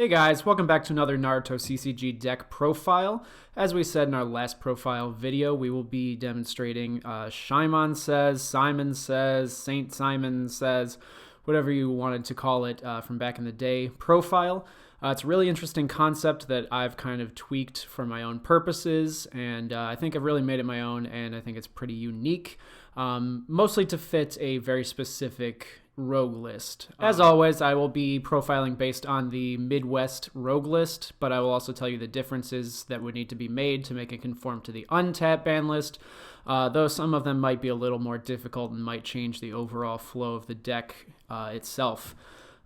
Hey guys, welcome back to another Naruto CCG Deck Profile. As we said in our last profile video, we will be demonstrating Shimon says, Simon says, Saint Simon says, whatever you wanted to call it from back in the day profile. It's a really interesting concept that I've kind of tweaked for my own purposes, and I think I've really made it my own, and I think it's pretty unique, mostly to fit a very specific rogue list. As always, I will be profiling based on the Midwest rogue list, but I will also tell you the differences that would need to be made to make it conform to the Untap ban list, though some of them might be a little more difficult and might change the overall flow of the deck itself.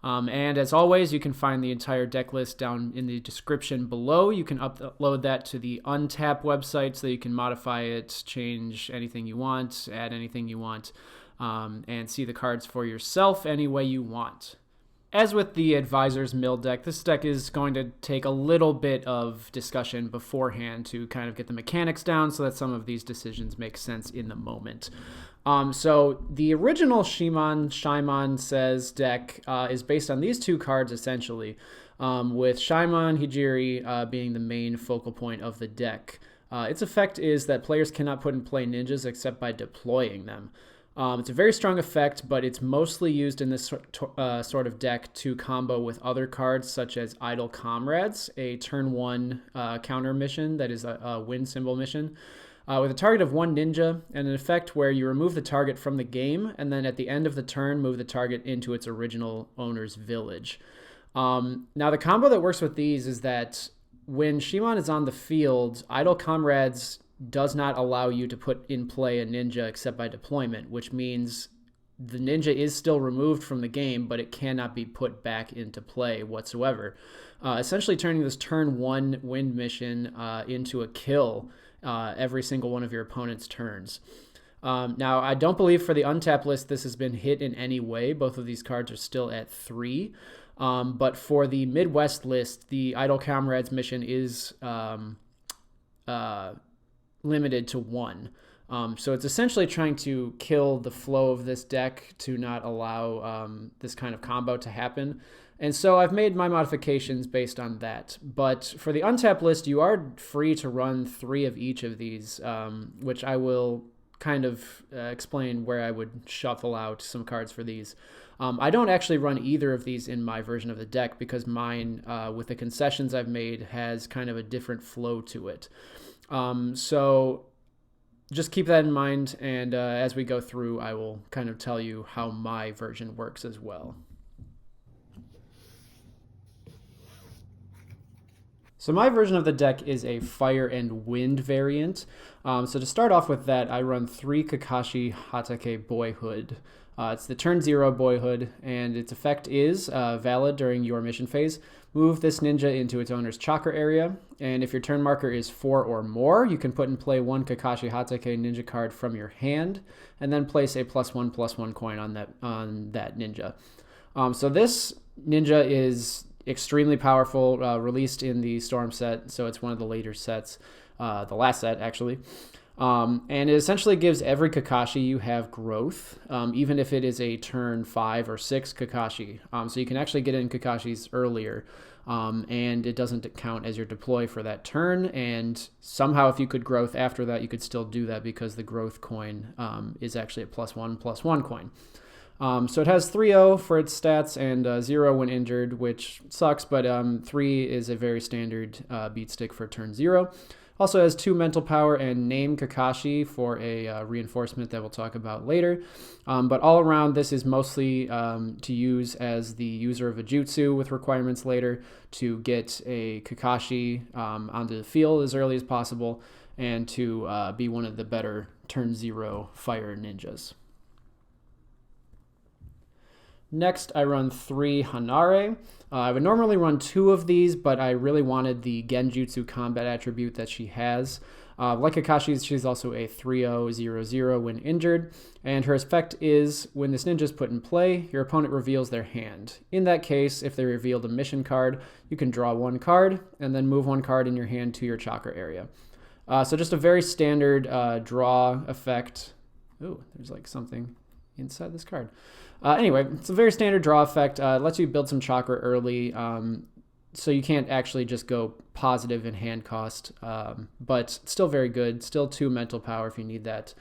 And as always, you can find the entire deck list down in the description below. You can upload that to the Untap website so that you can modify it, change anything you want, add anything you want, and see the cards for yourself any way you want. As with the Advisor's Mill deck, this deck is going to take a little bit of discussion beforehand to kind of get the mechanics down so that some of these decisions make sense in the moment. So the original Shimon Says deck is based on these two cards essentially, with Shimon Hijiri being the main focal point of the deck. Its effect is that players cannot put in play ninjas except by deploying them. It's a very strong effect, but it's mostly used in this sort of deck to combo with other cards such as Idle Comrades, a turn 1 counter mission that is a wind symbol mission, with a target of 1 ninja and an effect where you remove the target from the game and then at the end of the turn move the target into its original owner's village. Now the combo that works with these is that when Shimon is on the field, Idle Comrades does not allow you to put in play a ninja except by deployment, which means the ninja is still removed from the game, but it cannot be put back into play whatsoever. Essentially turning this turn 1 wind mission into a kill every single one of your opponent's turns. Now, I don't believe for the Untap list this has been hit in any way. Both of these cards are still at 3. But for the Midwest list, the Idle Comrades mission is limited to 1. So it's essentially trying to kill the flow of this deck to not allow this kind of combo to happen. And so I've made my modifications based on that. But for the Untap list, you are free to run 3 of each of these, which I will kind of explain where I would shuffle out some cards for these. I don't actually run either of these in my version of the deck because mine, with the concessions I've made, has kind of a different flow to it. So just keep that in mind, and as we go through, I will kind of tell you how my version works as well. So my version of the deck is a fire and wind variant. So to start off with that, I run 3 Kakashi Hatake Boyhoood. It's the turn 0 Boyhoood, and its effect is valid during your mission phase. Move this ninja into its owner's chakra area, and if your turn marker is 4 or more, you can put in play 1 Kakashi Hatake ninja card from your hand, and then place a +1/+1 coin on that ninja. So this ninja is extremely powerful, released in the Storm set, so it's one of the later sets, the last set actually. And it essentially gives every Kakashi you have growth, even if it is a turn 5 or 6 Kakashi. So you can actually get in Kakashis earlier, and it doesn't count as your deploy for that turn. And somehow if you could growth after that, you could still do that because the growth coin is actually a +1/+1 coin. So it has 3-0 for its stats and 0 when injured, which sucks, but 3 is a very standard beat stick for turn 0. Also has 2 mental power and name Kakashi for a reinforcement that we'll talk about later. But all around, this is mostly to use as the user of a Jutsu with requirements later to get a Kakashi onto the field as early as possible and to be one of the better turn 0 fire ninjas. Next, I run 3 Hanare. I would normally run 2 of these, but I really wanted the Genjutsu combat attribute that she has. Like Kakashi's, she's also a 3-0/0/0 when injured, and her effect is when this ninja is put in play, your opponent reveals their hand. In that case, if they revealed a mission card, you can draw 1 card and then move 1 card in your hand to your chakra area. So just a very standard draw effect. Ooh, there's like something inside this card. Anyway, it's a very standard draw effect. It lets you build some chakra early. so you can't actually just go positive in hand cost, but still very good. Still 2 mental power if you need that.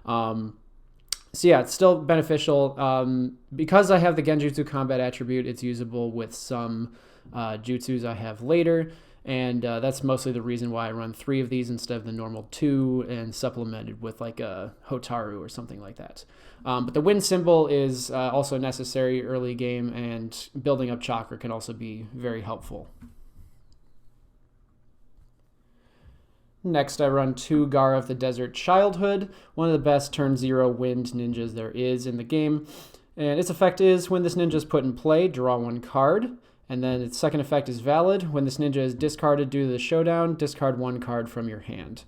So yeah, it's still beneficial. Because I have the Genjutsu combat attribute, it's usable with some jutsus I have later, and that's mostly the reason why I run 3 of these instead of the normal 2, and supplemented with like a Hotaru or something like that. But the wind symbol is also necessary early game, and building up chakra can also be very helpful. Next, I run 2 Gaara of the Desert Childhood, one of the best turn 0 wind ninjas there is in the game. And its effect is, when this ninja is put in play, draw 1 card. And then its second effect is valid. When this ninja is discarded due to the showdown, discard 1 card from your hand.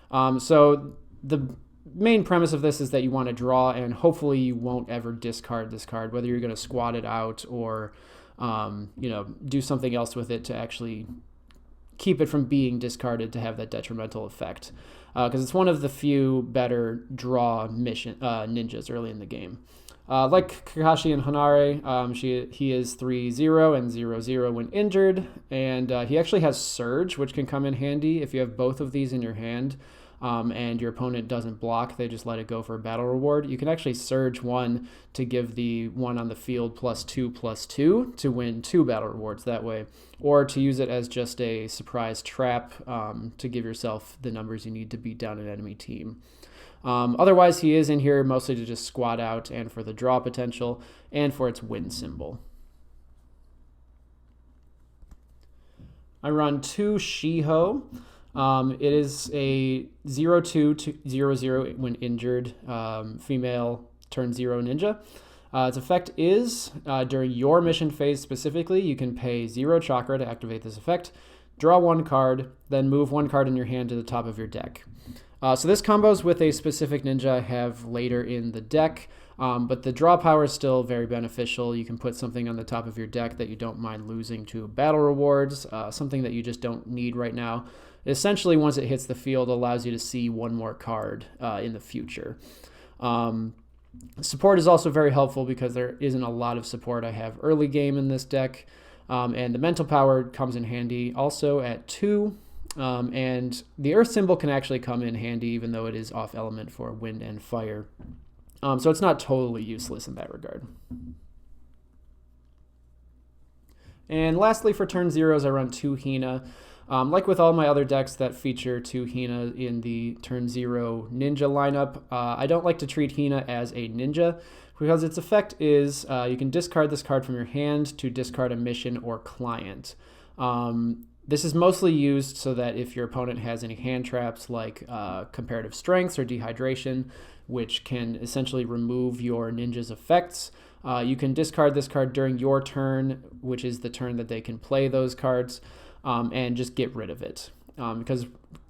So the main premise of this is that you want to draw, and hopefully you won't ever discard this card, whether you're going to squat it out or do something else with it to actually keep it from being discarded to have that detrimental effect, because it's one of the few better draw ninjas early in the game. Like Kakashi and Hanare, he is 3-0 and 0-0 when injured, and he actually has Surge, which can come in handy if you have both of these in your hand, and your opponent doesn't block, they just let it go for a battle reward. You can actually Surge 1 to give the one on the field +2/+2 to win 2 battle rewards that way, or to use it as just a surprise trap to give yourself the numbers you need to beat down an enemy team. Otherwise, he is in here mostly to just squat out and for the draw potential and for its win symbol. I run 2 Shiho. It is a 0-2 to 0-0 when injured female turn 0 ninja. Its effect is, during your mission phase specifically, you can pay 0 chakra to activate this effect, draw 1 card, then move 1 card in your hand to the top of your deck. So this combos with a specific ninja I have later in the deck, but the draw power is still very beneficial. You can put something on the top of your deck that you don't mind losing to battle rewards, something that you just don't need right now. Essentially, once it hits the field, allows you to see 1 more card in the future. Support is also very helpful because there isn't a lot of support I have early game in this deck, and the mental power comes in handy also at 2. And the earth symbol can actually come in handy even though it is off element for wind and fire. So it's not totally useless in that regard. And lastly, for turn 0s, I run 2 Hina. Like with all my other decks that feature 2 Hina in the turn 0 ninja lineup, I don't like to treat Hina as a ninja because its effect is you can discard this card from your hand to discard a mission or client. This is mostly used so that if your opponent has any hand traps like comparative strengths or dehydration, which can essentially remove your ninja's effects, you can discard this card during your turn, which is the turn that they can play those cards, and just get rid of it. Because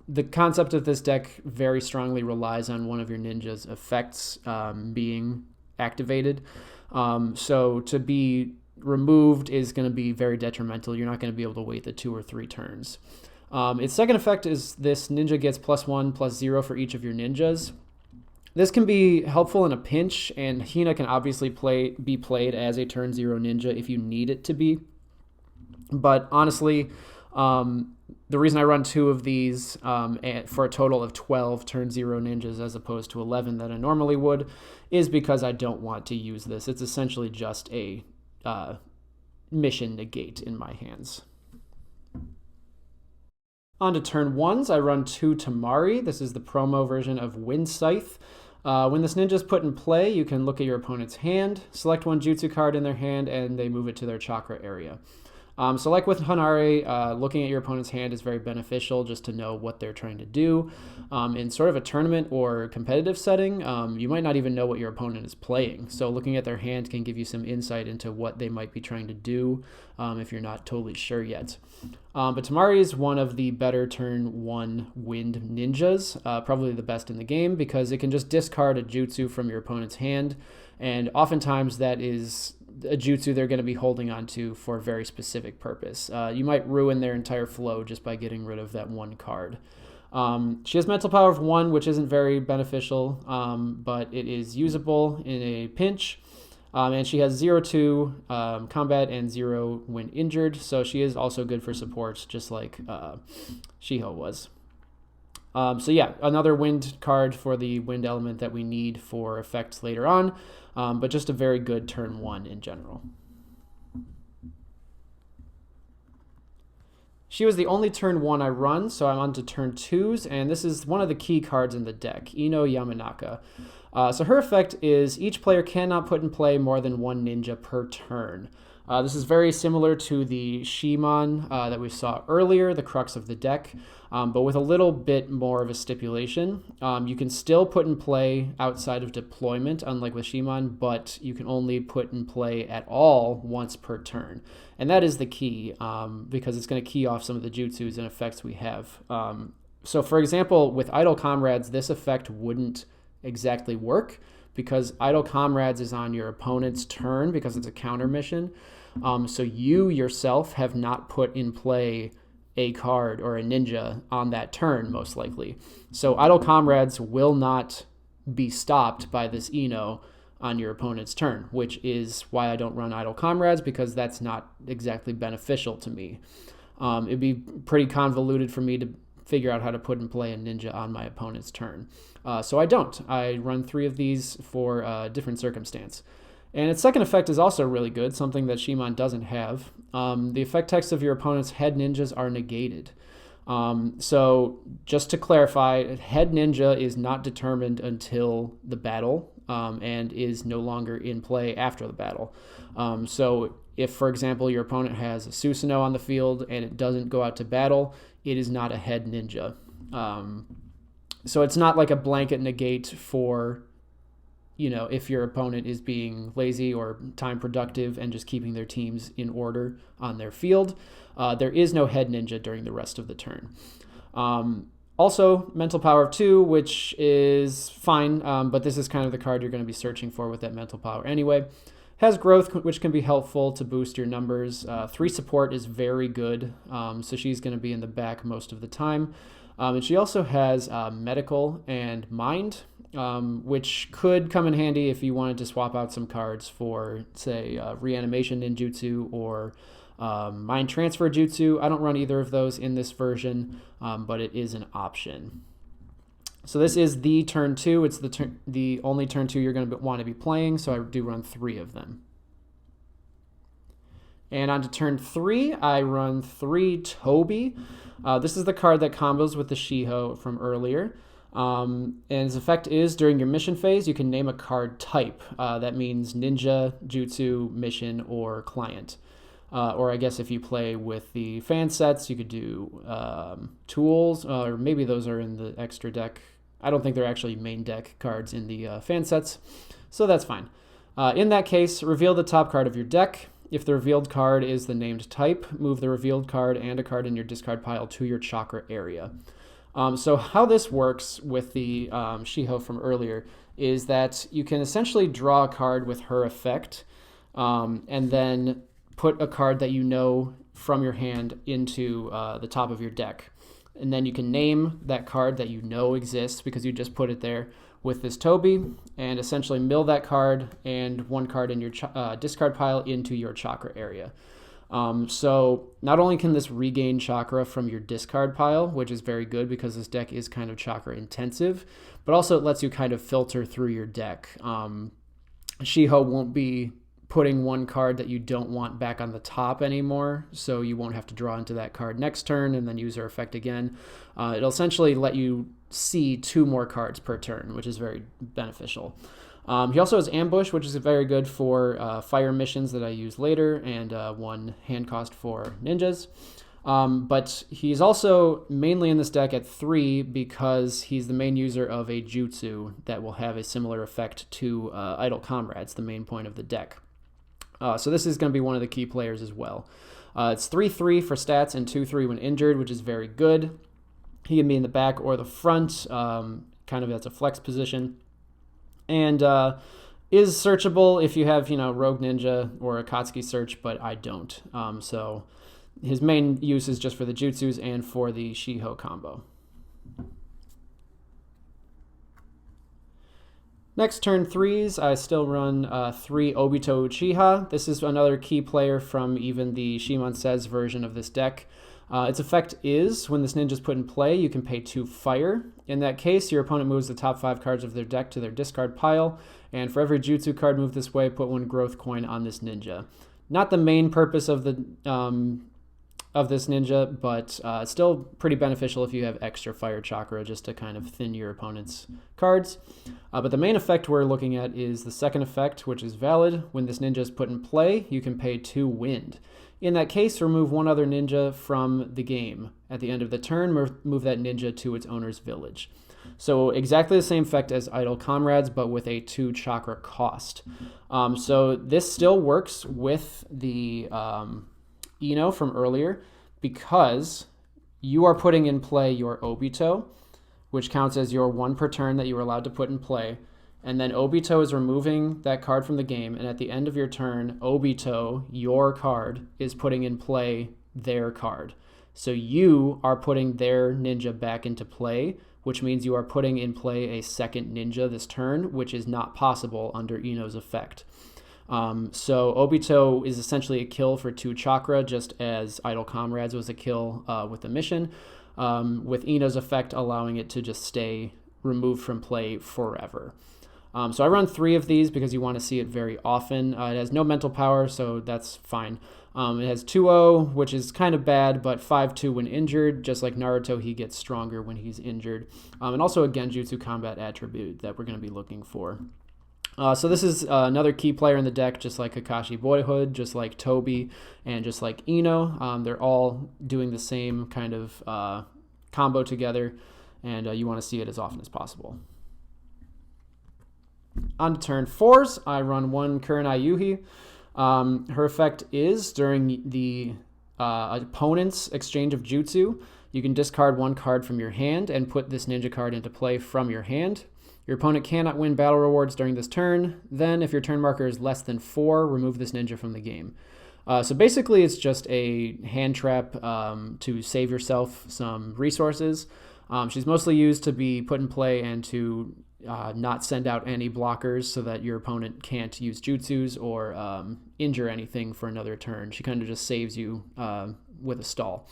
the concept of this deck very strongly relies on one of your ninja's effects being activated. So to be removed is going to be very detrimental. You're not going to be able to wait the 2 or 3 turns. Its second effect is this ninja gets +1/+0 for each of your ninjas. This can be helpful in a pinch, and Hina can obviously be played as a turn 0 ninja if you need it to be. But honestly, the reason I run 2 of these for a total of 12 turn 0 ninjas as opposed to 11 that I normally would is because I don't want to use this. It's essentially just a mission negate in my hands. On to turn 1s, I run 2 Temari. This is the promo version of Wind Scythe. When this ninja is put in play, you can look at your opponent's hand, select 1 jutsu card in their hand, and they move it to their chakra area. So like with Hanare, looking at your opponent's hand is very beneficial just to know what they're trying to do. In sort of a tournament or competitive setting, you might not even know what your opponent is playing. So looking at their hand can give you some insight into what they might be trying to do if you're not totally sure yet. But Temari is one of the better turn 1 wind ninjas, probably the best in the game because it can just discard a jutsu from your opponent's hand. And oftentimes that is a jutsu they're going to be holding on to for a very specific purpose. You might ruin their entire flow just by getting rid of that 1 card. She has mental power of 1, which isn't very beneficial, but it is usable in a pinch. And she has 0-2 combat and 0 when injured, so she is also good for supports, just like Shiho was. So yeah, another wind card for the wind element that we need for effects later on, but just a very good turn 1 in general. She was the only turn 1 I run, so I'm on to turn 2s, and this is one of the key cards in the deck, Ino Yamanaka. So her effect is each player cannot put in play more than 1 ninja per turn. This is very similar to the Shimon that we saw earlier, the crux of the deck, but with a little bit more of a stipulation. You can still put in play outside of deployment, unlike with Shimon, but you can only put in play at all once per turn. And that is the key, because it's going to key off some of the jutsus and effects we have. So for example, with Idle Comrades, this effect wouldn't exactly work, because Idle Comrades is on your opponent's turn because it's a counter mission. So you yourself have not put in play a card or a ninja on that turn, most likely. So Idle Comrades will not be stopped by this Ino on your opponent's turn, which is why I don't run Idle Comrades, because that's not exactly beneficial to me. It'd be pretty convoluted for me to figure out how to put in play a ninja on my opponent's turn. So I don't. I run 3 of these for a different circumstance. And its second effect is also really good, something that Shimon doesn't have. The effect text of your opponent's head ninjas are negated. So just to clarify, head ninja is not determined until the battle, and is no longer in play after the battle. So if, for example, your opponent has a Susanoo on the field and it doesn't go out to battle, it is not a head ninja. So it's not like a blanket negate for, if your opponent is being lazy or time productive and just keeping their teams in order on their field. There is no head ninja during the rest of the turn. Also, mental power of 2, which is fine, but this is kind of the card you're going to be searching for with that mental power anyway. Has growth, which can be helpful to boost your numbers. 3 support is very good, so she's going to be in the back most of the time. And she also has medical and mind, which could come in handy if you wanted to swap out some cards for, say, reanimation ninjutsu or mind transfer jutsu. I don't run either of those in this version, but it is an option. So this is the turn 2. It's the only turn 2 you're going to want to be playing, so I do run 3 of them. And on to turn 3, I run 3 Tobi. This is the card that combos with the Shiho from earlier. And its effect is, during your mission phase, you can name a card type. That means ninja, jutsu, mission, or client. Or I guess if you play with the fan sets, you could do tools, or maybe those are in the extra deck. I don't think they're actually main deck cards in the fan sets, so that's fine. In that case, reveal the top card of your deck. If the revealed card is the named type, move the revealed card and a card in your discard pile to your chakra area. So how this works with the Shiho from earlier is that you can essentially draw a card with her effect, and then put a card that you know from your hand into the top of your deck. And then you can name that card that you know exists because you just put it there with this Tobi, and essentially mill that card and 1 card in your discard pile into your chakra area. So not only can this regain chakra from your discard pile, which is very good because this deck is kind of chakra intensive, but also it lets you kind of filter through your deck. Shiho won't be putting 1 card that you don't want back on the top anymore, so you won't have to draw into that card next turn and then use her effect again. It'll essentially let you see 2 more cards per turn, which is very beneficial. He also has Ambush, which is very good for fire missions that I use later, and 1 hand cost for ninjas. But he's also mainly in this deck at 3 because he's the main user of a jutsu that will have a similar effect to Idle Comrades, the main point of the deck. So this is going to be one of the key players as well. It's 3-3 for stats and 2-3 when injured, which is very good. He can be in the back or the front, kind of as a flex position. And is searchable if you have, Rogue Ninja or Akatsuki search, but I don't. So his main use is just for the jutsus and for the Shiho combo. Next, turn 3s, I still run 3 Obito Uchiha. This is another key player from even the Shimon Says version of this deck. Its effect is, when this ninja is put in play, you can pay 2 fire. In that case, your opponent moves the top 5 cards of their deck to their discard pile, and for every Jutsu card moved this way, put 1 growth coin on this ninja. Not the main purpose of the of this ninja, but still pretty beneficial if you have extra fire chakra just to kind of thin your opponent's cards. But the main effect we're looking at is the second effect, which is valid. When this ninja is put in play, you can pay 2 wind. In that case, remove 1 other ninja from the game. At the end of the turn, move that ninja to its owner's village. So exactly the same effect as Idle Comrades, but with a 2 chakra cost. So this still works with the Ino from earlier, because you are putting in play your Obito, which counts as your 1 per turn that you were allowed to put in play, and then Obito is removing that card from the game, and at the end of your turn, Obito, your card, is putting in play their card. So you are putting their ninja back into play, which means you are putting in play a second ninja this turn, which is not possible under Ino's effect. So Obito is essentially a kill for 2 chakra, just as Idle Comrades was a kill with the mission, with Ino's effect allowing it to just stay removed from play forever. So I run 3 of these because you want to see it very often. It has no mental power, so that's fine. It has 2-0, which is kind of bad, but 5-2 when injured. Just like Naruto, he gets stronger when he's injured. And also a Genjutsu combat attribute that we're going to be looking for. So this is another key player in the deck, just like Kakashi Boyhoood, just like Tobi, and just like Ino. They're all doing the same kind of combo together, and you want to see it as often as possible. On to turn 4s, I run 1 Kurenai Yuhi. Her effect is, during the opponent's exchange of Jutsu, you can discard 1 card from your hand and put this ninja card into play from your hand. Your opponent cannot win battle rewards during this turn. Then, if your turn marker is less than 4, remove this ninja from the game. So basically, it's just a hand trap to save yourself some resources. She's mostly used to be put in play and to not send out any blockers so that your opponent can't use jutsus or injure anything for another turn. She kind of just saves you with a stall.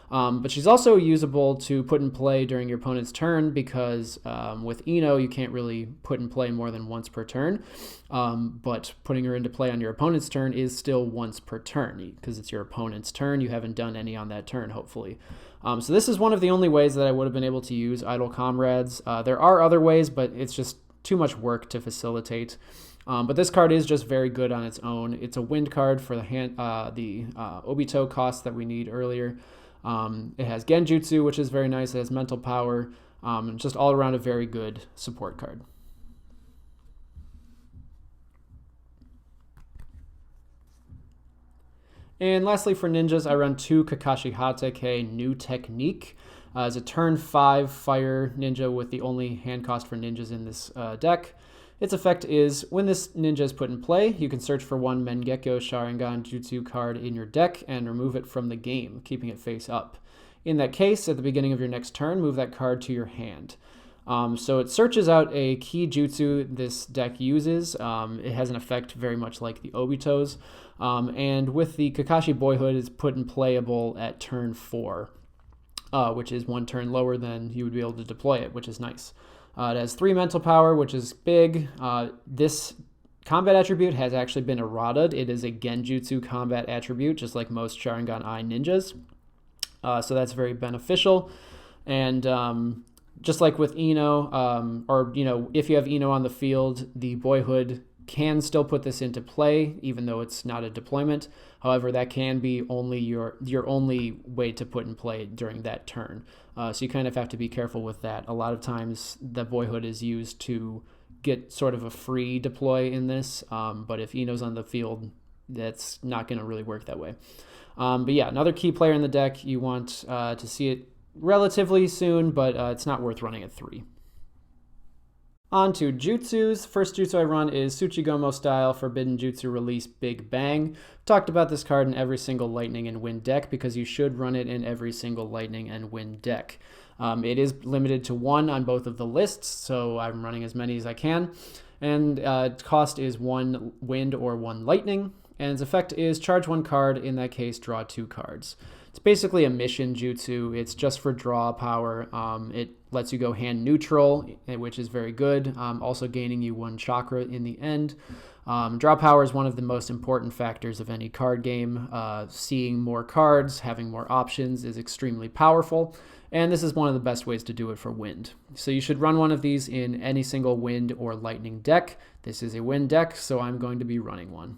But she's also usable to put in play during your opponent's turn because with Ino, you can't really put in play more than once per turn. But putting her into play on your opponent's turn is still once per turn because it's your opponent's turn. You haven't done any on that turn, hopefully. So this is one of the only ways that I would have been able to use Idle Comrades. There are other ways, but it's just too much work to facilitate. But this card is just very good on its own. It's a wind card for the Obito cost that we need earlier. It has Genjutsu, which is very nice. It has mental power. Just all around a very good support card. And lastly, for ninjas, I run 2 Kakashi Hatake New Technique. As a turn 5 fire ninja with the only hand cost for ninjas in this deck. Its effect is, when this ninja is put in play, you can search for 1 Mangekyo Sharingan Jutsu card in your deck and remove it from the game, keeping it face up. In that case, at the beginning of your next turn, move that card to your hand. So it searches out a key jutsu this deck uses. It has an effect very much like the Obito's. And with the Kakashi Boyhoood, it's put in playable at turn 4, which is 1 turn lower than you would be able to deploy it, which is nice. It has 3 mental power, which is big. This combat attribute has actually been errataed. It is a Genjutsu combat attribute, just like most Sharingan Eye ninjas. So that's very beneficial. And just like with Ino, or if you have Ino on the field, the Boyhoood can still put this into play, even though it's not a deployment. However, that can be only your only way to put in play during that turn. So you kind of have to be careful with that. A lot of times the Boyhoood is used to get sort of a free deploy in this, but if Ino's on the field, that's not going to really work that way. But yeah, another key player in the deck. You want to see it relatively soon, but it's not worth running at 3. On to Jutsus. First jutsu I run is Tsuchigumo style Forbidden Jutsu Release Big Bang. Talked about this card in every single Lightning and Wind deck because you should run it in every single Lightning and Wind deck. It is limited to 1 on both of the lists, so I'm running as many as I can. And its cost is 1 wind or 1 lightning. And its effect is charge 1 card, in that case, draw 2 cards. It's basically a mission jutsu. It's just for draw power. It lets you go hand neutral, which is very good, also gaining you 1 chakra in the end. Draw power is one of the most important factors of any card game. Seeing more cards, having more options is extremely powerful, and this is one of the best ways to do it for wind. So you should run one of these in any single wind or lightning deck. This is a wind deck, so I'm going to be running one.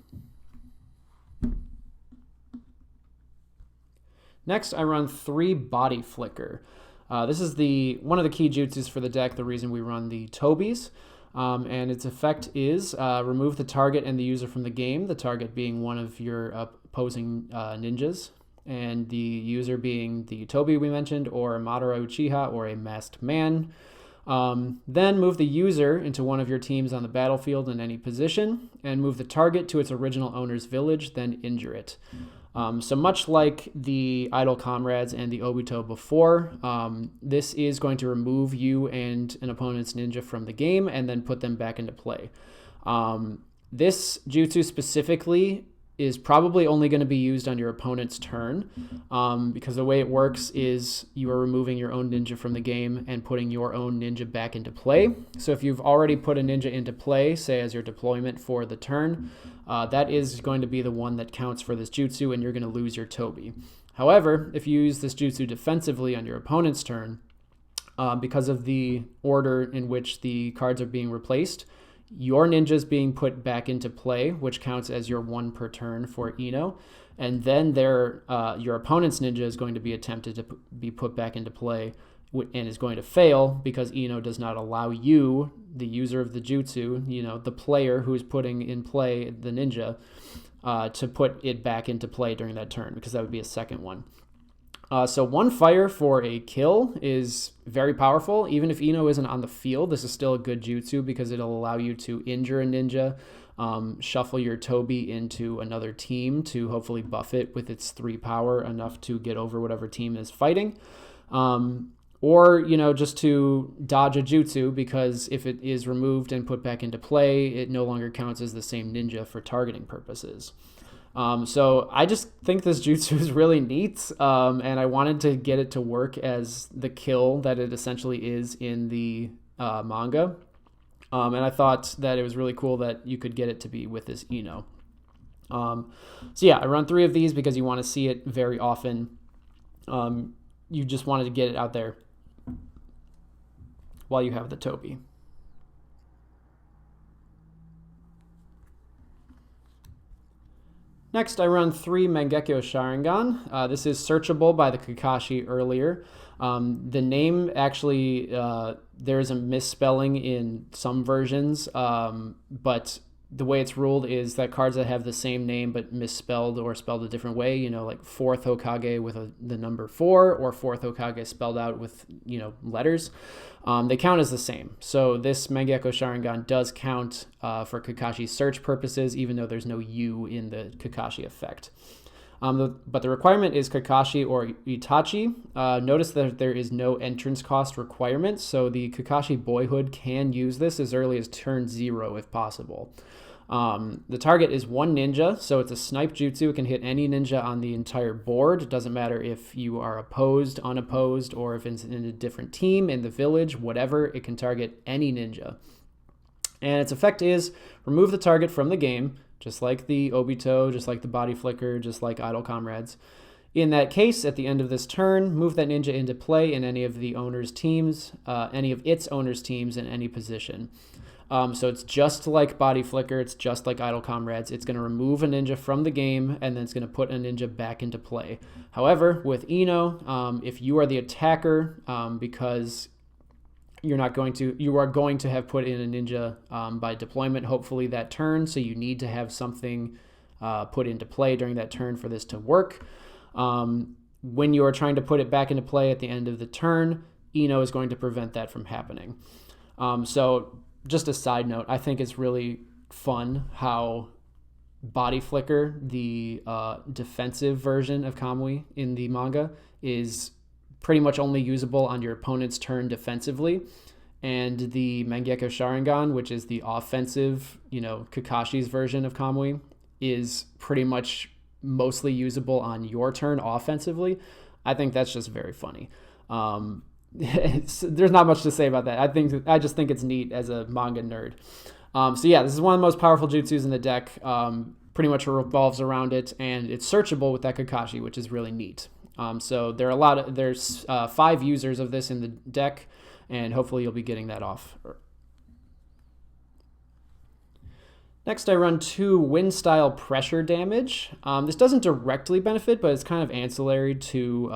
Next, I run 3 Body Flicker. This is one of the key jutsus for the deck, the reason we run the Tobis. And its effect is remove the target and the user from the game, the target being one of your opposing ninjas, and the user being the Tobi we mentioned, or a Madara Uchiha, or a masked man. Then move the user into one of your teams on the battlefield in any position, and move the target to its original owner's village, then injure it. So much like the Idle Comrades and the Obito before, this is going to remove you and an opponent's ninja from the game and then put them back into play. This jutsu specifically is probably only going to be used on your opponent's turn, because the way it works is you are removing your own ninja from the game and putting your own ninja back into play. So if you've already put a ninja into play, say as your deployment for the turn, that is going to be the one that counts for this jutsu, and you're going to lose your Tobi. However, if you use this jutsu defensively on your opponent's turn, because of the order in which the cards are being replaced, your ninja is being put back into play, which counts as your 1 per turn for Ino, and then your opponent's ninja is going to be attempted to be put back into play and is going to fail because Ino does not allow you, the user of the jutsu, the player who's putting in play the ninja, to put it back into play during that turn, because that would be a second one. So 1 fire for a kill is very powerful. Even if Ino isn't on the field, this is still a good jutsu because it'll allow you to injure a ninja, shuffle your Tobi into another team to hopefully buff it with its 3 power enough to get over whatever team is fighting. Or, just to dodge a jutsu, because if it is removed and put back into play, it no longer counts as the same ninja for targeting purposes. So I just think this jutsu is really neat, and I wanted to get it to work as the kill that it essentially is in the manga. And I thought that it was really cool that you could get it to be with this Ino. So yeah, I run 3 of these because you want to see it very often. You just wanted to get it out there while you have the Tobi. Next, I run 3 Mangekyo Sharingan. This is searchable by the Kakashi earlier. The name actually, there is a misspelling in some versions, but the way it's ruled is that cards that have the same name but misspelled or spelled a different way, like 4th Hokage with the number 4, or 4th Hokage spelled out with, letters, they count as the same. So this Mangekyo Sharingan does count for Kakashi's search purposes, even though there's no U in the Kakashi effect. But the requirement is Kakashi or Itachi. Notice that there is no entrance cost requirement, so the Kakashi Boyhoood can use this as early as turn 0 if possible. The target is 1 ninja, so it's a snipe jutsu. It can hit any ninja on the entire board. It doesn't matter if you are opposed, unopposed, or if it's in a different team, in the village, whatever. It can target any ninja. And its effect is remove the target from the game, just like the Obito, just like the Body Flicker, just like Idle Comrades. In that case, at the end of this turn, move that ninja into play in any of the owner's teams, any of its owner's teams in any position. So it's just like Body Flicker, it's just like Idle Comrades. It's going to remove a ninja from the game, and then it's going to put a ninja back into play. However, with Ino, if you are the attacker, because you are going to have put in a ninja by deployment, hopefully that turn, so you need to have something put into play during that turn for this to work. When you are trying to put it back into play at the end of the turn, Ino is going to prevent that from happening. So just a side note, I think it's really fun how Body Flicker, the defensive version of Kamui in the manga, is pretty much only usable on your opponent's turn defensively. and the Mangekyo Sharingan, which is the offensive, Kakashi's version of Kamui, is pretty much mostly usable on your turn offensively. I think that's just very funny. There's not much to say about that. I just think it's neat as a manga nerd. So yeah, this is one of the most powerful jutsus in the deck. Pretty much revolves around it, and it's searchable with that Kakashi, which is really neat. So there's 5 users of this in the deck, and hopefully you'll be getting that off. Next, I run 2 wind-style pressure damage. This doesn't directly benefit, but it's kind of ancillary to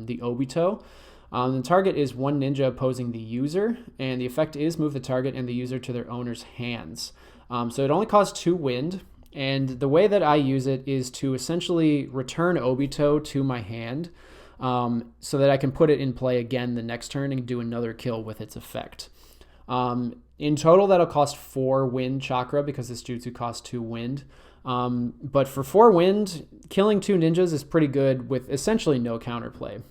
the Obito. The target is one ninja opposing the user, and the effect is move the target and the user to their owner's hands. So it only costs 2 wind, and the way that I use it is to essentially return Obito to my hand so that I can put it in play again the next turn and do another kill with its effect. In total, that'll cost 4 wind chakra because this jutsu costs 2 wind. But for 4 wind, killing 2 ninjas is pretty good with essentially no counterplay,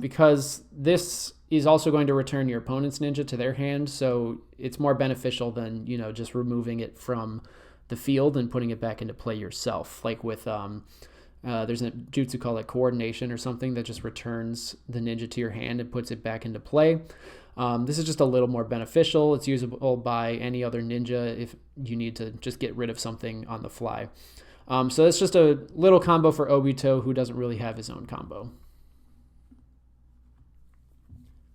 because this is also going to return your opponent's ninja to their hand, so it's more beneficial than, just removing it from the field and putting it back into play yourself. Like with, there's a jutsu called like coordination or something that just returns the ninja to your hand and puts it back into play. This is just a little more beneficial. It's usable by any other ninja if you need to just get rid of something on the fly. So it's just a little combo for Obito, who doesn't really have his own combo.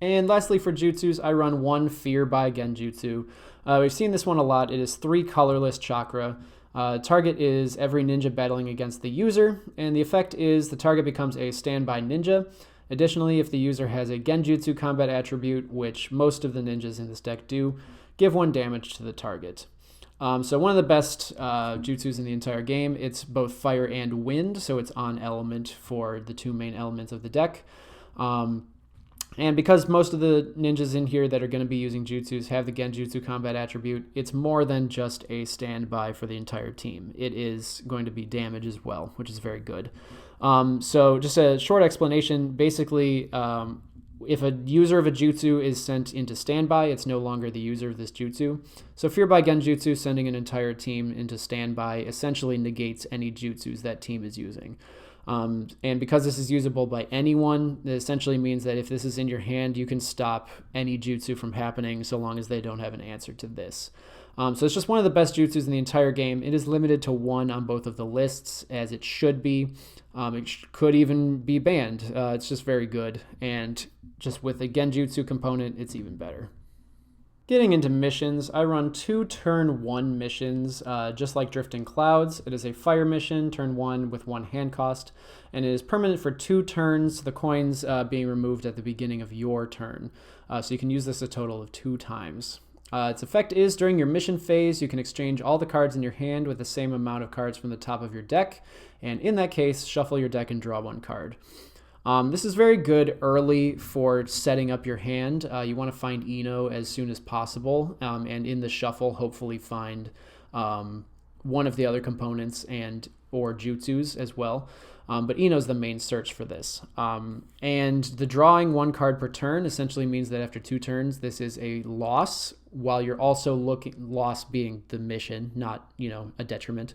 And lastly, for jutsus, I run 1 Fear by Genjutsu. We've seen this one a lot. It is 3 colorless chakra. Target is every ninja battling against the user, and the effect is the target becomes a standby ninja. Additionally, if the user has a Genjutsu combat attribute, which most of the ninjas in this deck do, give 1 damage to the target. So one of the best jutsus in the entire game. It's both fire and wind, so it's on element for the 2 main elements of the deck. And because most of the ninjas in here that are going to be using jutsus have the Genjutsu combat attribute, it's more than just a standby for the entire team. It is going to be damage as well, which is very good. So just a short explanation. Basically, if a user of a jutsu is sent into standby, it's no longer the user of this jutsu. So Fear by Genjutsu, sending an entire team into standby, essentially negates any jutsus that team is using. And because this is usable by anyone, it essentially means that if this is in your hand, you can stop any jutsu from happening so long as they don't have an answer to this. So it's just one of the best jutsus in the entire game. It is limited to 1 on both of the lists, as it should be. It could even be banned. It's just very good. And just with a Genjutsu component, it's even better. Getting into missions, I run 2 turn 1 missions, just like Drifting Clouds. It is a fire mission, turn 1 with 1 hand cost, and it is permanent for 2 turns, the coins being removed at the beginning of your turn. So you can use this a total of 2 times. Its effect is during your mission phase, you can exchange all the cards in your hand with the same amount of cards from the top of your deck, and in that case, shuffle your deck and draw 1 card. This is very good early for setting up your hand. You want to find Ino as soon as possible, and in the shuffle, hopefully find one of the other components and or jutsus as well. But Ino's the main search for this. And the drawing 1 card per turn essentially means that after 2 turns, this is a loss, while you're also loss being the mission, not, a detriment.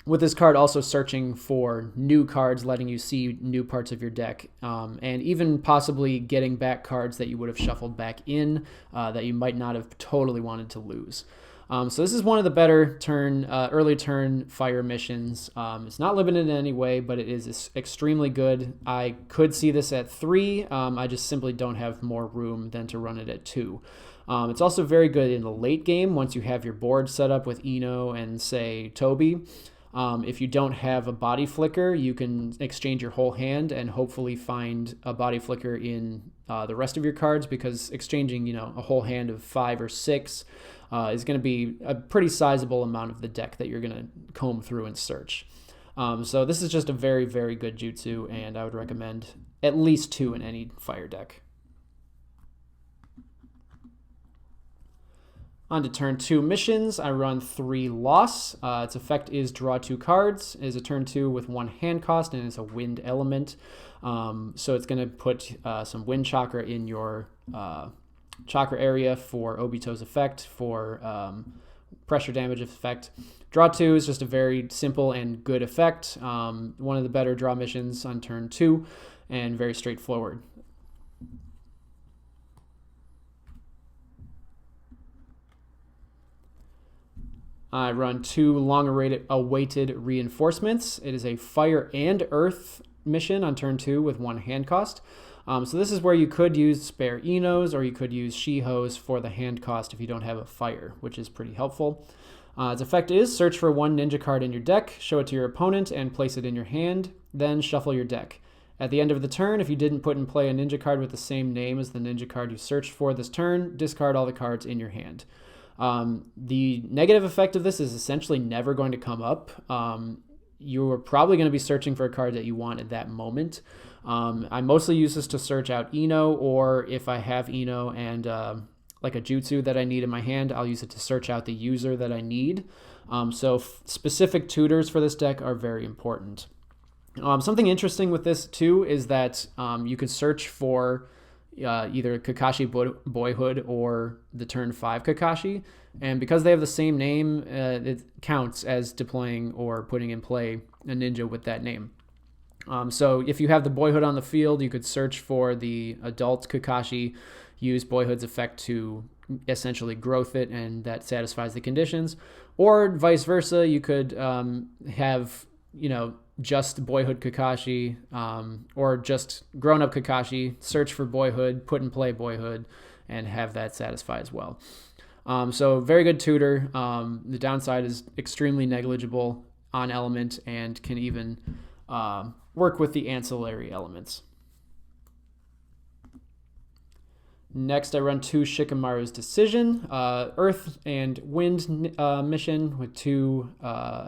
With this card also searching for new cards, letting you see new parts of your deck, and even possibly getting back cards that you would have shuffled back in that you might not have totally wanted to lose. So this is one of the better early turn fire missions. It's not limited in any way, but it is extremely good. I could see this at 3. I just simply don't have more room than to run it at 2. It's also very good in the late game once you have your board set up with Ino and, say, Tobi. If you don't have a body flicker, you can exchange your whole hand and hopefully find a body flicker in the rest of your cards, because exchanging, a whole hand of 5 or 6 is going to be a pretty sizable amount of the deck that you're going to comb through and search. So this is just a very, very good jutsu, and I would recommend at least 2 in any fire deck. On to turn 2 missions, I run 3 Loss. Its effect is draw 2 cards. It is a turn 2 with 1 hand cost, and it's a wind element. So it's going to put some wind chakra in your chakra area for Obito's effect, for pressure damage effect. Draw 2 is just a very simple and good effect. One of the better draw missions on turn 2 and very straightforward. I run 2 long-awaited reinforcements. It is a fire and earth mission on turn 2 with 1 hand cost. So this is where you could use spare Inos, or you could use Shihos for the hand cost if you don't have a fire, which is pretty helpful. Its effect is search for 1 ninja card in your deck, show it to your opponent, and place it in your hand, then shuffle your deck. At the end of the turn, if you didn't put in play a ninja card with the same name as the ninja card you searched for this turn, discard all the cards in your hand. The negative effect of this is essentially never going to come up. You're probably going to be searching for a card that you want at that moment. I mostly use this to search out Ino, or if I have Ino and like a jutsu that I need in my hand, I'll use it to search out the user that I need. So specific tutors for this deck are very important. Something interesting with this too is that you could search for either Kakashi Boyhoood or the turn 5 Kakashi, and because they have the same name, it counts as deploying or putting in play a ninja with that name. So if you have the Boyhood on the field, you could search for the adult Kakashi, use Boyhood's effect to essentially growth it, and that satisfies the conditions. Or vice versa, you could have, just Boyhood Kakashi, or just grown-up Kakashi, search for Boyhood, put in play Boyhood, and have that satisfy as well. So very good tutor. The downside is extremely negligible on element and can even work with the ancillary elements. Next, I run 2 Shikamaru's Decision, Earth and Wind mission with 2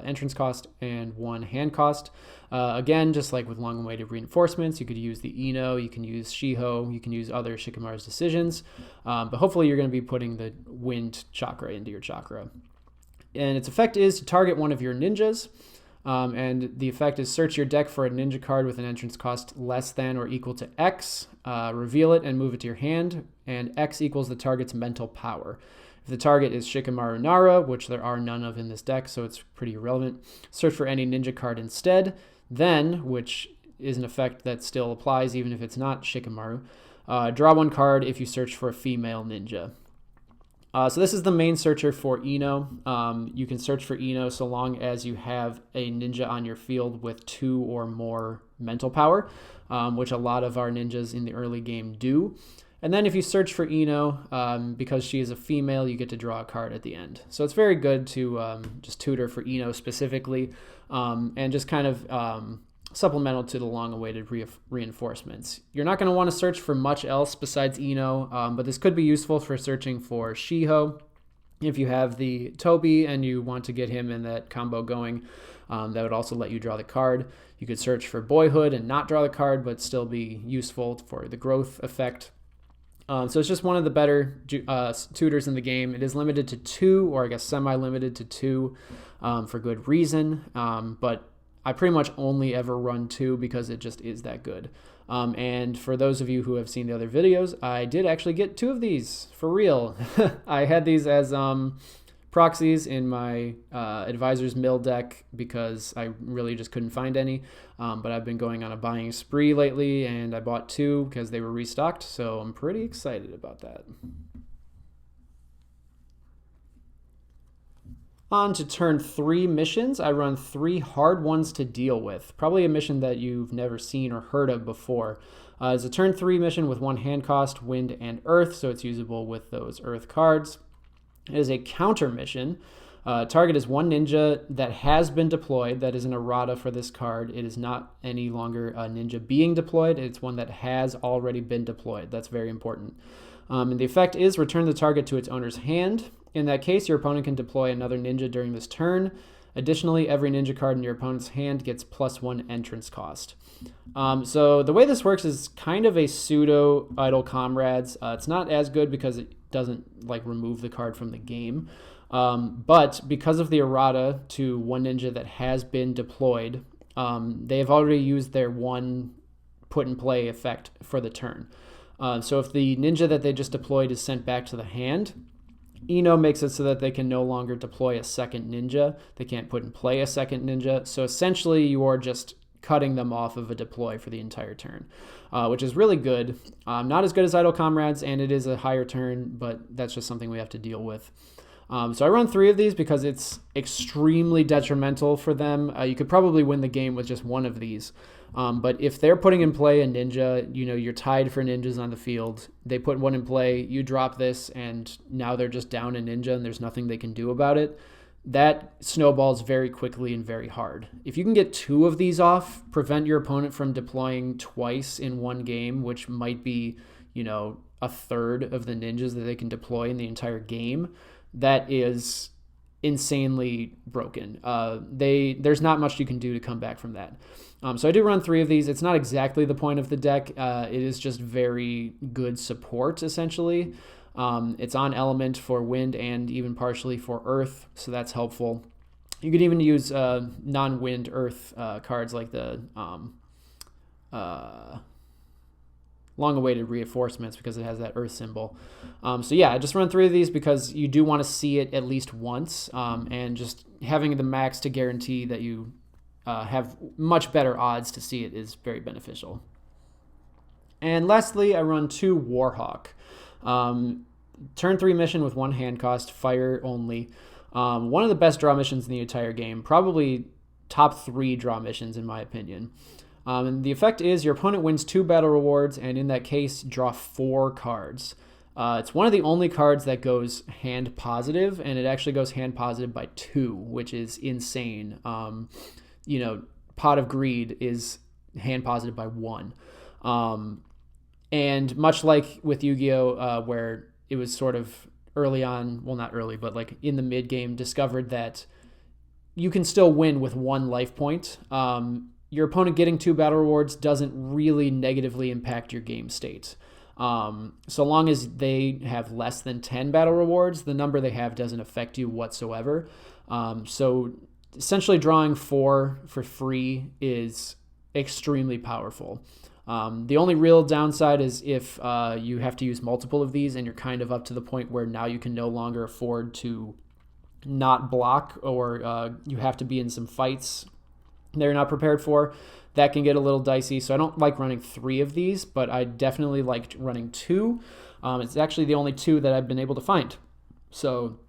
entrance cost and 1 hand cost. Again, just like with long-awaited reinforcements, you could use the Ino, you can use Shiho, you can use other Shikamaru's Decisions, but hopefully you're going to be putting the Wind chakra into your chakra. And its effect is to target one of your ninjas, and the effect is search your deck for a ninja card with an entrance cost less than or equal to X, reveal it and move it to your hand, and X equals the target's mental power. If the target is Shikamaru Nara, which there are none of in this deck, so it's pretty irrelevant, search for any ninja card instead. Then, which is an effect that still applies even if it's not Shikamaru, draw 1 card if you search for a female ninja. So this is the main searcher for Ino. You can search for Ino so long as you have a ninja on your field with 2 or more mental power, which a lot of our ninjas in the early game do. And then if you search for Ino, because she is a female, you get to draw a card at the end. So it's very good to just tutor for Ino specifically, and just kind of supplemental to the long-awaited reinforcements. You're not going to want to search for much else besides Ino, but this could be useful for searching for Shiho. If you have the Tobi and you want to get him in that combo going, that would also let you draw the card. You could search for Boyhood and not draw the card, but still be useful for the growth effect. So it's just one of the better tutors in the game. It is limited to 2, or I guess semi-limited to 2 for good reason, but I pretty much only ever run 2 because it just is that good. And for those of you who have seen the other videos, I did actually get 2 of these for real. I had these as proxies in my Advisor's Mill deck because I really just couldn't find any. But I've been going on a buying spree lately, and I bought 2 because they were restocked, so I'm pretty excited about that. On to turn 3 missions. I run 3 hard ones to deal with. Probably a mission that you've never seen or heard of before. It's a turn 3 mission with 1 hand cost, Wind and Earth, so it's usable with those Earth cards. It is a counter mission. Target is 1 ninja that has been deployed. That is an errata for this card. It is not any longer a ninja being deployed. It's one that has already been deployed. That's very important. And the effect is return the target to its owner's hand. In that case, your opponent can deploy another ninja during this turn. Additionally, every ninja card in your opponent's hand gets +1 entrance cost. So the way this works is kind of a pseudo Idle Comrades. It's not as good because it doesn't remove the card from the game. But because of the errata to 1 ninja that has been deployed, they have already used their 1 put in play effect for the turn. So if the ninja that they just deployed is sent back to the hand, Ino makes it so that they can no longer deploy a second ninja. They can't put in play a second ninja. So essentially, you are just cutting them off of a deploy for the entire turn, which is really good. Not as good as Idle Comrades, and it is a higher turn, but that's just something we have to deal with. So I run 3 of these because it's extremely detrimental for them. You could probably win the game with just 1 of these. But if they're putting in play a ninja, you're tied for ninjas on the field. They put 1 in play, you drop this, and now they're just down a ninja and there's nothing they can do about it. That snowballs very quickly and very hard. If you can get 2 of these off, prevent your opponent from deploying twice in one game, which might be, a third of the ninjas that they can deploy in the entire game, that is insanely broken. There's not much you can do to come back from that. So I do run 3 of these. It's not exactly the point of the deck. It is just very good support, essentially. It's on element for wind and even partially for earth, so that's helpful. You could even use non-wind earth cards like the long-awaited reinforcements because it has that earth symbol. So yeah, I just run 3 of these because you do want to see it at least once, and just having the max to guarantee that you have much better odds to see it is very beneficial. And lastly, I run 2 Warhawk. Turn 3 mission with 1 hand cost, fire only. One of the best draw missions in the entire game, probably top 3 draw missions in my opinion. And the effect is your opponent wins 2 battle rewards, and in that case, draw 4 cards. It's one of the only cards that goes hand positive, and it actually goes hand positive by 2, which is insane. Pot of Greed is hand positive by 1. And much like with Yu-Gi-Oh!, where it was sort of early on, well, not early, but like in the mid-game, discovered that you can still win with 1 life point. Your opponent getting 2 battle rewards doesn't really negatively impact your game state. So long as they have less than 10 battle rewards, the number they have doesn't affect you whatsoever. So essentially drawing 4 for free is extremely powerful. The only real downside is if you have to use multiple of these and you're kind of up to the point where now you can no longer afford to not block, or you have to be in some fights they're not prepared for. That can get a little dicey. So I don't like running 3 of these, but I definitely liked running 2. It's actually the only 2 that I've been able to find. So,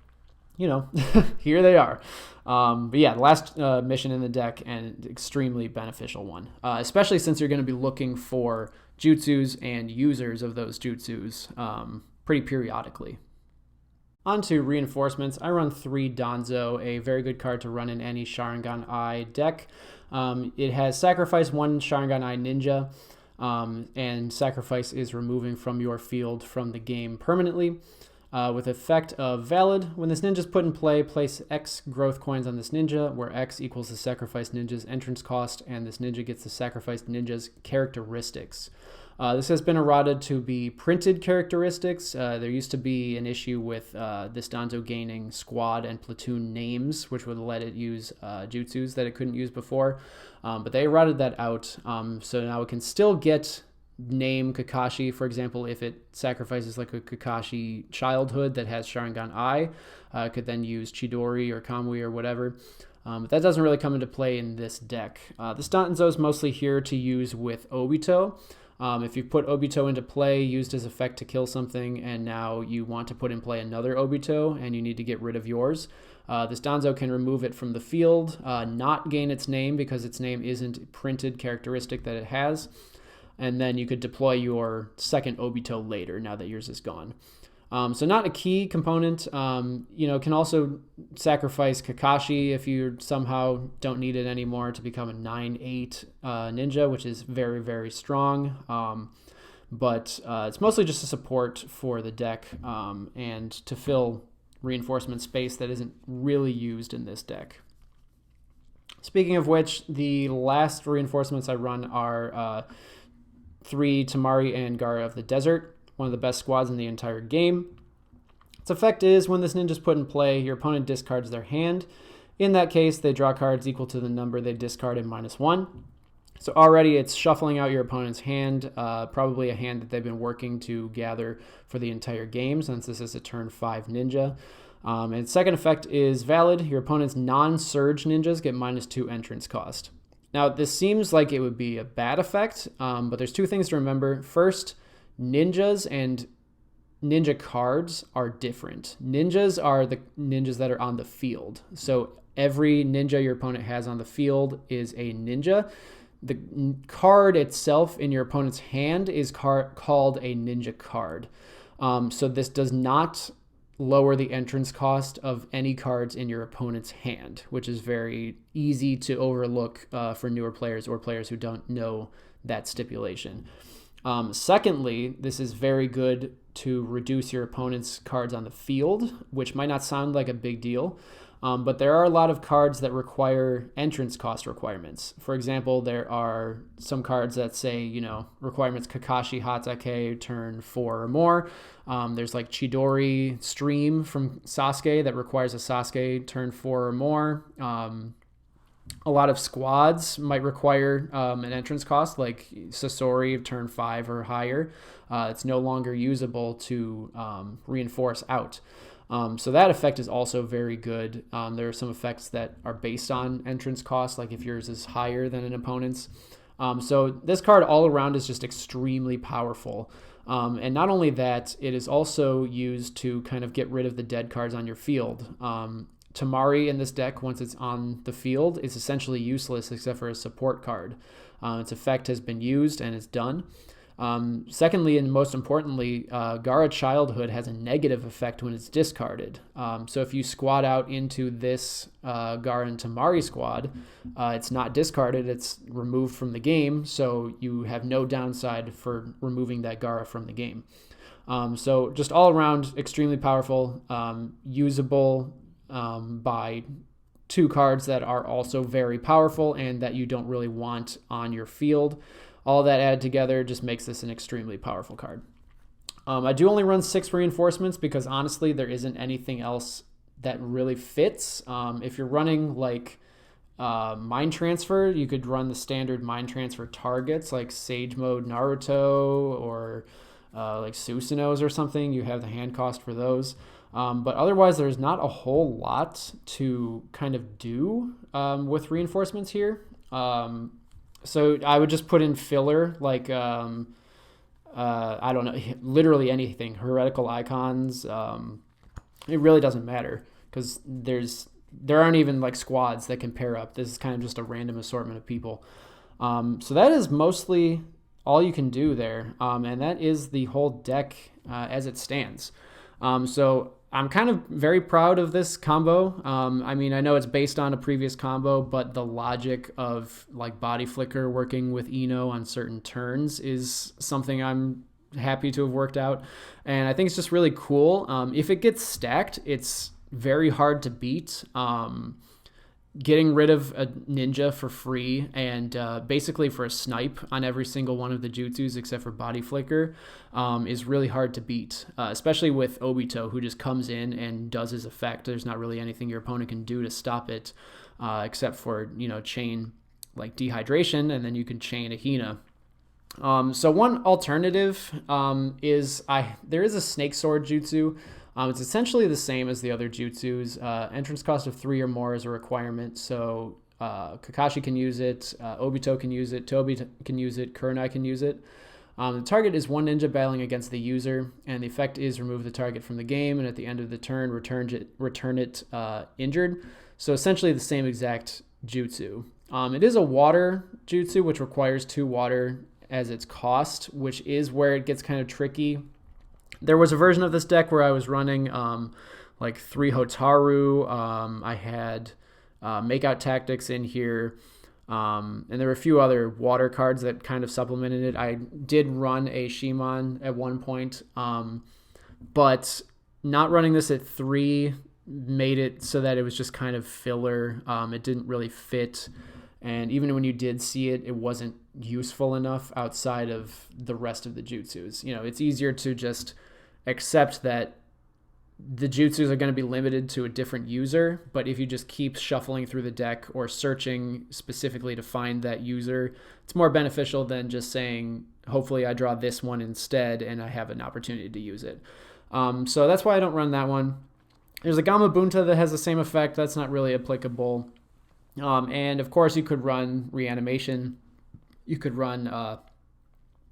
here they are. But yeah, the last mission in the deck, and extremely beneficial one, especially since you're going to be looking for jutsus and users of those jutsus pretty periodically. On to reinforcements. I run 3 Danzo, a very good card to run in any Sharingan Eye deck. It has sacrifice 1 Sharingan Eye ninja, and sacrifice is removing from your field from the game permanently. With effect of valid, when this ninja is put in play, place X growth coins on this ninja, where X equals the sacrificed ninja's entrance cost, and this ninja gets the sacrificed ninja's characteristics. This has been errated to be printed characteristics. There used to be an issue with this Danzo gaining squad and platoon names, which would let it use jutsus that it couldn't use before. But they errated that out, so now it can still get name Kakashi, for example. If it sacrifices like a Kakashi childhood that has Sharingan Eye, could then use Chidori or Kamui or whatever. But that doesn't really come into play in this deck. This Danzo is mostly here to use with Obito. If you put Obito into play, used as effect to kill something, and now you want to put in play another Obito and you need to get rid of yours, this Danzo can remove it from the field, not gain its name because its name isn't a printed characteristic that it has, and then you could deploy your second Obito later now that yours is gone. So not a key component. Can also sacrifice Kakashi if you somehow don't need it anymore to become a 9/8 ninja, which is very, very strong. But it's mostly just a support for the deck and to fill reinforcement space that isn't really used in this deck. Speaking of which, the last reinforcements I run are 3 Temari and Gaara of the Desert, one of the best squads in the entire game. Its effect is when this ninja is put in play, your opponent discards their hand. In that case, they draw cards equal to the number they discarded -1. So already it's shuffling out your opponent's hand, probably a hand that they've been working to gather for the entire game, since this is a turn 5 ninja. And second effect is valid. Your opponent's non-surge ninjas get -2 entrance cost. Now, this seems like it would be a bad effect, but there's two things to remember. First, ninjas and ninja cards are different. Ninjas are the ninjas that are on the field. So every ninja your opponent has on the field is a ninja. The card itself in your opponent's hand is called a ninja card. So this does not lower the entrance cost of any cards in your opponent's hand, which is very easy to overlook for newer players or players who don't know that stipulation. Secondly, this is very good to reduce your opponent's cards on the field, which might not sound like a big deal. But there are a lot of cards that require entrance cost requirements. For example, there are some cards that say, requirements Kakashi Hatake turn 4 or more. There's like Chidori Stream from Sasuke that requires a Sasuke turn 4 or more. A lot of squads might require an entrance cost, like Sasori turn 5 or higher. It's no longer usable to reinforce out. So that effect is also very good. There are some effects that are based on entrance cost, like if yours is higher than an opponent's. So this card all around is just extremely powerful. And not only that, it is also used to kind of get rid of the dead cards on your field. Temari in this deck, once it's on the field, is essentially useless except for a support card. Its effect has been used and is done. Secondly, and most importantly, Gaara Childhood has a negative effect when it's discarded. So if you squad out into this Gaara and Temari squad, it's not discarded, it's removed from the game, so you have no downside for removing that Gaara from the game. So just all around, extremely powerful, usable by two cards that are also very powerful and that you don't really want on your field. All that added together just makes this an extremely powerful card. I do only run 6 reinforcements because honestly there isn't anything else that really fits. If you're running like Mind Transfer, you could run the standard Mind Transfer targets like Sage Mode Naruto or like Susanoo's or something. You have the hand cost for those. But otherwise, there's not a whole lot to kind of do with reinforcements here. So I would just put in filler, like, I don't know, literally anything, heretical icons. It really doesn't matter because there aren't even like squads that can pair up. This is kind of just a random assortment of people. So that is mostly all you can do there. And that is the whole deck as it stands. So I'm kind of very proud of this combo. I mean, I know it's based on a previous combo, but the logic of like Body Flicker working with Ino on certain turns is something I'm happy to have worked out. And I think it's just really cool. If it gets stacked, it's very hard to beat. Getting rid of a ninja for free and basically for a snipe on every single one of the jutsus except for Body Flicker is really hard to beat, especially with Obito, who just comes in and does his effect. There's not really anything your opponent can do to stop it except for, chain like dehydration, and then you can chain a Hina. So one alternative is there is a Snake Sword jutsu. It's essentially the same as the other jutsus. Entrance cost of 3 or more is a requirement, so Kakashi can use it, Obito can use it, Tobi can use it, Kurenai can use it. The target is one ninja battling against the user, and the effect is remove the target from the game, and at the end of the turn, return it injured. So essentially the same exact jutsu. It is a water jutsu, which requires 2 water as its cost, which is where it gets kind of tricky. There was a version of this deck where I was running like 3 Hotaru. I had Makeout Tactics in here. And there were a few other water cards that kind of supplemented it. I did run a Shimon at one point. But not running this at 3 made it so that it was just kind of filler. It didn't really fit. And even when you did see it, it wasn't useful enough outside of the rest of the jutsus. It's easier to just accept that the jutsus are going to be limited to a different user, but if you just keep shuffling through the deck or searching specifically to find that user, it's more beneficial than just saying, hopefully I draw this one instead and I have an opportunity to use it. So that's why I don't run that one. There's a Gamabunta that has the same effect. That's not really applicable. And of course you could run Reanimation. You could run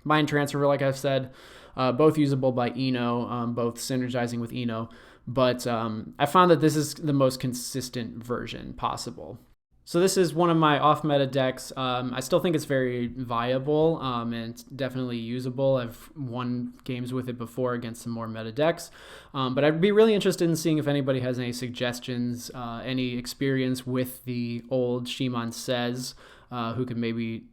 Mind Transfer, like I've said. Both usable by Ino, both synergizing with Ino. But I found that this is the most consistent version possible. So this is one of my off-meta decks. I still think it's very viable and it's definitely usable. I've won games with it before against some more meta decks. But I'd be really interested in seeing if anybody has any suggestions, any experience with the old Shimon Says, who could maybe,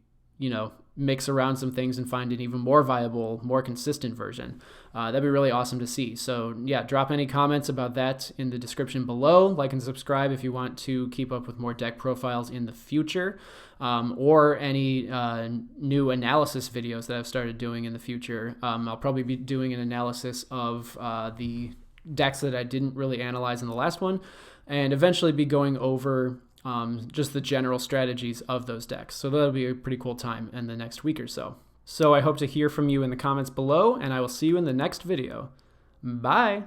mix around some things and find an even more viable, more consistent version. That'd be really awesome to see. So yeah, drop any comments about that in the description below. Like and subscribe if you want to keep up with more deck profiles in the future, or any new analysis videos that I've started doing in the future. I'll probably be doing an analysis of the decks that I didn't really analyze in the last one, and eventually be going over just the general strategies of those decks. So that'll be a pretty cool time in the next week or so. So I hope to hear from you in the comments below, and I will see you in the next video. Bye!